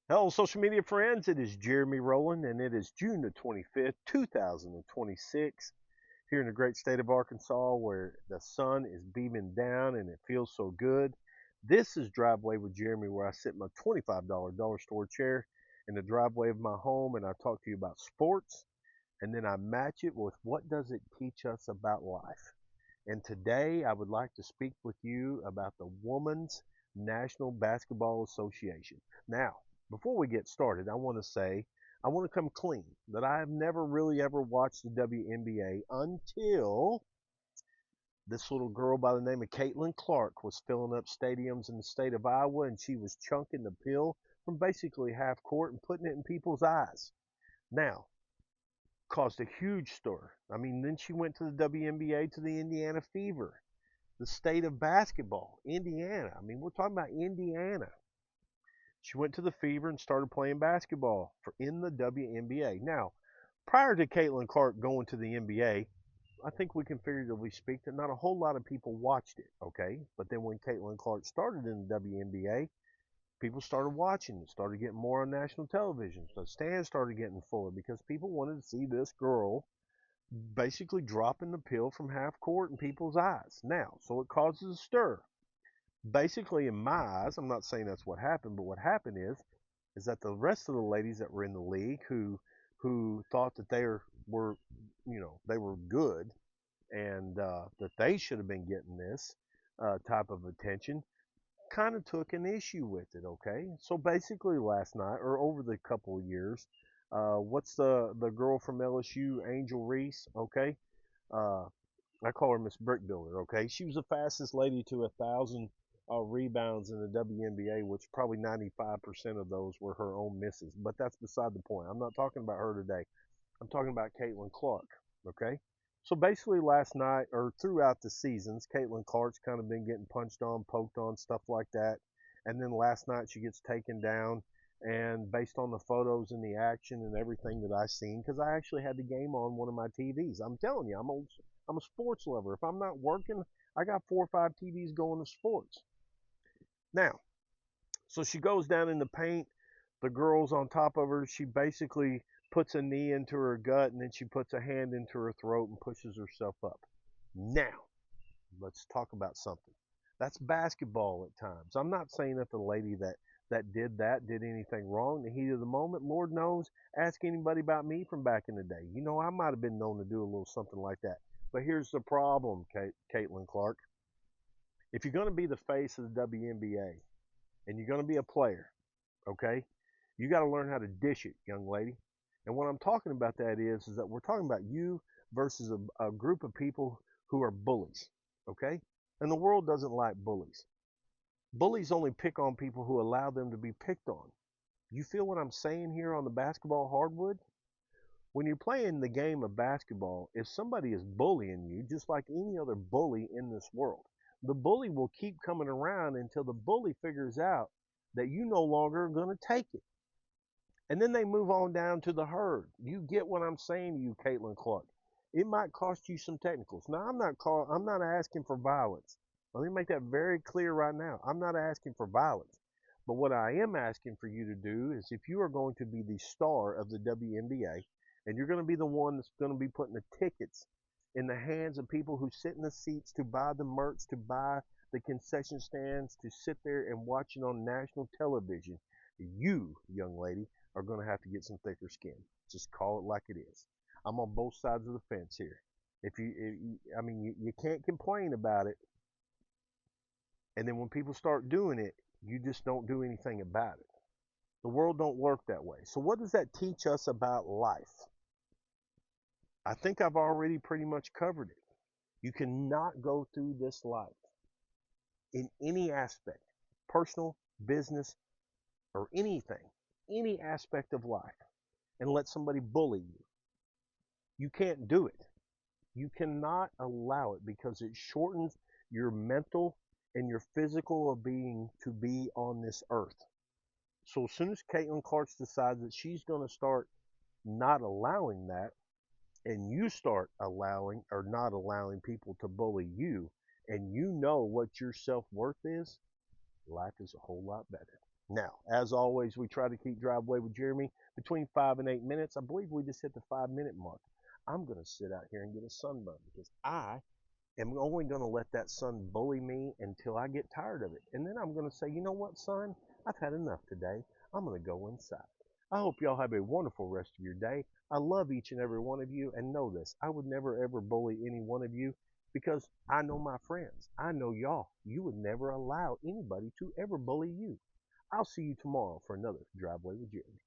Hello, social media friends. It is Jeremy Rowland, and it is June the 25th, 2026, here in the great state of Arkansas, where the sun is beaming down and it feels so good. This is Driveway with Jeremy, where I sit in my $25 dollar store chair in the driveway of my home and I talk to you about sports, and then I match it with what does it teach us about life. And today I would like to speak with you about the Women's National Basketball Association. Now, before we get started, I want to say I want to come clean that I have never really ever watched the WNBA until this little girl by the name of Caitlin Clark was filling up stadiums in the state of Iowa, and she was chunking the pill from basically half court and putting it in people's eyes. Now, caused a huge stir. I mean, then she went to the WNBA, to the Indiana Fever, the state of basketball, Indiana. I mean, we're talking about Indiana. She went to the Fever and started playing basketball in the WNBA. Now, prior to Caitlin Clark going to the NBA, I think we can figuratively speak that not a whole lot of people watched it, okay? But then when Caitlin Clark started in the WNBA, people started watching it, started getting more on national television. The stands started getting fuller because people wanted to see this girl basically dropping the pill from half court in people's eyes. Now, so it causes a stir. Basically, in my eyes, I'm not saying that's what happened, but what happened is that the rest of the ladies that were in the league who thought that were they were good and that they should have been getting this type of attention kind of took an issue with it. Okay, so basically last night or over the couple of years, what's the girl from LSU, Angel Reese? Okay, uh, I call her Miss Brick Builder. Okay, she was the fastest lady to 1,000 rebounds in the WNBA, which probably 95% of those were her own misses. But that's beside the point. I'm not talking about her today. I'm talking about Caitlin Clark. Okay. So basically, last night or throughout the seasons, Caitlin Clark's kind of been getting punched on, poked on, stuff like that. And then last night she gets taken down. And based on the photos and the action and everything that I seen, because I actually had the game on one of my TVs. I'm telling you, I'm a sports lover. If I'm not working, I got 4 or 5 TVs going to sports. Now, so she goes down in the paint. The girl's on top of her. She basically puts a knee into her gut and then she puts a hand into her throat and pushes herself up. Now, let's talk about something. That's basketball at times. I'm not saying that the lady that did that did anything wrong in the heat of the moment. Lord knows, ask anybody about me from back in the day. You know, I might have been known to do a little something like that. But here's the problem, Caitlin Clark. If you're going to be the face of the WNBA and you're going to be a player, okay, you got to learn how to dish it, young lady. And what I'm talking about that is that we're talking about you versus a group of people who are bullies, okay? And the world doesn't like bullies. Bullies only pick on people who allow them to be picked on. You feel what I'm saying here on the basketball hardwood? When you're playing the game of basketball, if somebody is bullying you, just like any other bully in this world, the bully will keep coming around until the bully figures out that you no longer are going to take it. And then they move on down to the herd. You get what I'm saying to you, Caitlin Clark. It might cost you some technicals. Now, I'm not asking for violence. Let me make that very clear right now. I'm not asking for violence. But what I am asking for you to do is if you are going to be the star of the WNBA and you're going to be the one that's going to be putting the tickets in the hands of people who sit in the seats to buy the merch, to buy the concession stands, to sit there and watch it on national television, you, young lady, are going to have to get some thicker skin. Just call it like it is. I'm on both sides of the fence here. I mean, you can't complain about it, and then when people start doing it, you just don't do anything about it. The world don't work that way. So what does that teach us about life? I think I've already pretty much covered it. You cannot go through this life in any aspect, personal, business, or anything, any aspect of life, and let somebody bully you. You can't do it. You cannot allow it because it shortens your mental and your physical being to be on this earth. So as soon as Caitlin Clark decides that she's going to start not allowing that, and you start allowing or not allowing people to bully you, and you know what your self worth is, life is a whole lot better. Now, as always, we try to keep Driveway with Jeremy between 5 and 8 minutes. I believe we just hit the 5 minute mark. I'm going to sit out here and get a sunburn because I am only going to let that sun bully me until I get tired of it. And then I'm going to say, you know what, sun? I've had enough today. I'm going to go inside. I hope y'all have a wonderful rest of your day. I love each and every one of you. And know this, I would never ever bully any one of you because I know my friends. I know y'all. You would never allow anybody to ever bully you. I'll see you tomorrow for another Driveway with Jeremy.